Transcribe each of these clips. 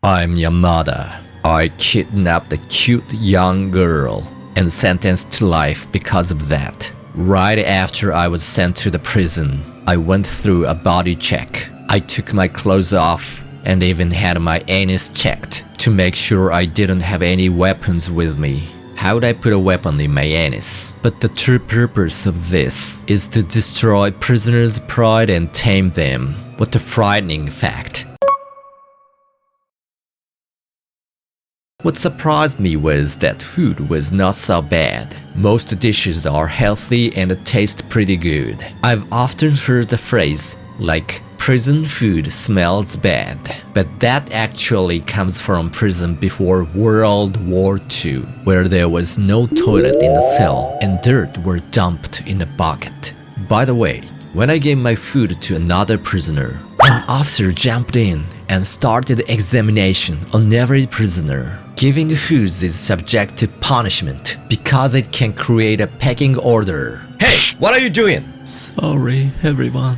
I'm Yamada. I kidnapped a cute young girl and sentenced to life because of that. Right after I was sent to the prison, I went through a body check. I took my clothes off and even had my anus checked to make sure I didn't have any weapons with me. How would I put a weapon in my anus? But the true purpose of this is to destroy prisoners' pride and tame them. What a frightening fact. What surprised me was that food was not so bad. Most dishes are healthy and taste pretty good. I've often heard the phrase, like, prison food smells bad. But that actually comes from prison before World War II, where there was no toilet in the cell and dirt were dumped in a bucket. By the way, when I gave my food to another prisoner, an officer jumped in and started examination on every prisoner. Giving foods is subject to punishment because it can create a pecking order. Hey, what are you doing? Sorry, everyone.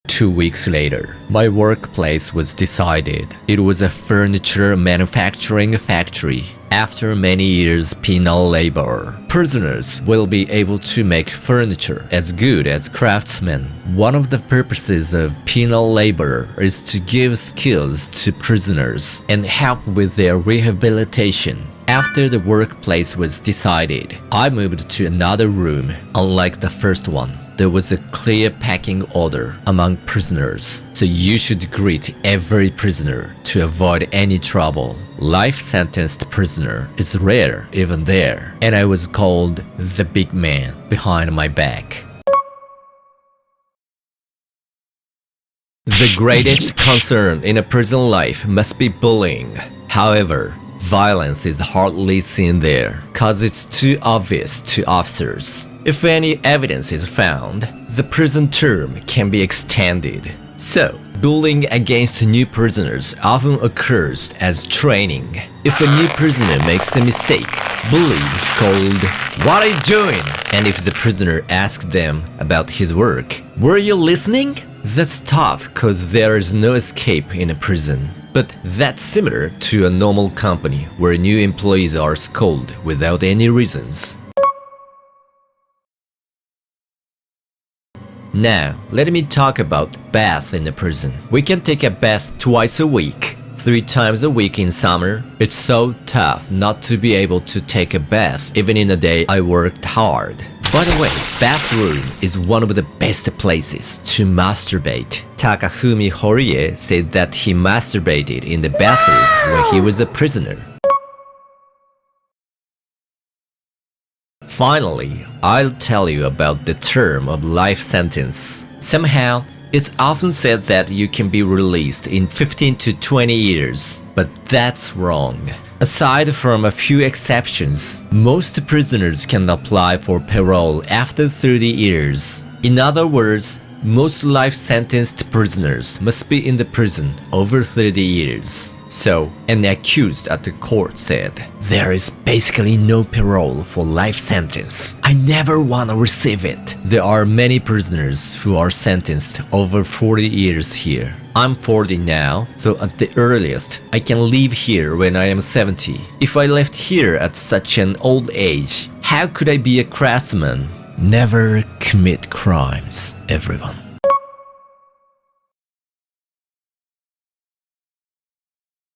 2 weeks later, my workplace was decided. It was a furniture manufacturing factory. After many years penal labor, prisoners will be able to make furniture as good as craftsmen. One of the purposes of penal labor is to give skills to prisoners and help with their rehabilitation. After the workplace was decided, I moved to another room. Unlike the first one, there was a clear pecking order among prisoners, so you should greet every prisoner to avoid any trouble. Life-sentenced prisoner is rare even there, and I was called the big man behind my back. The greatest concern in a prison life must be bullying. However, violence is hardly seen there, cause it's too obvious to officers. If any evidence is found, the prison term can be extended. So, bullying against new prisoners often occurs as training. If a new prisoner makes a mistake, bullies scold, "What are you doing?" And if the prisoner asks them about his work, "Were you listening?" That's tough cause there is no escape in a prison. But that's similar to a normal company where new employees are scolded without any reasons. Now, let me talk about bath in the prison. We can take a bath twice a week, 3 times a week in summer. It's so tough not to be able to take a bath even in the day I worked hard. By the way, bathroom is one of the best places to masturbate. Takafumi Horie said that he masturbated in the bathroom when he was a prisoner. Finally, I'll tell you about the term of life sentence. Somehow, it's often said that you can be released in 15 to 20 years, but that's wrong. Aside from a few exceptions, most prisoners can apply for parole after 30 years. In other words, most life-sentenced prisoners must be in the prison over 30 years. So, an accused at the court said, "There is basically no parole for life sentence. I never want to receive it." There are many prisoners who are sentenced over 40 years here. I'm 40 now, so at the earliest, I can leave here when I am 70. If I left here at such an old age, how could I be a craftsman? Never commit crimes, everyone.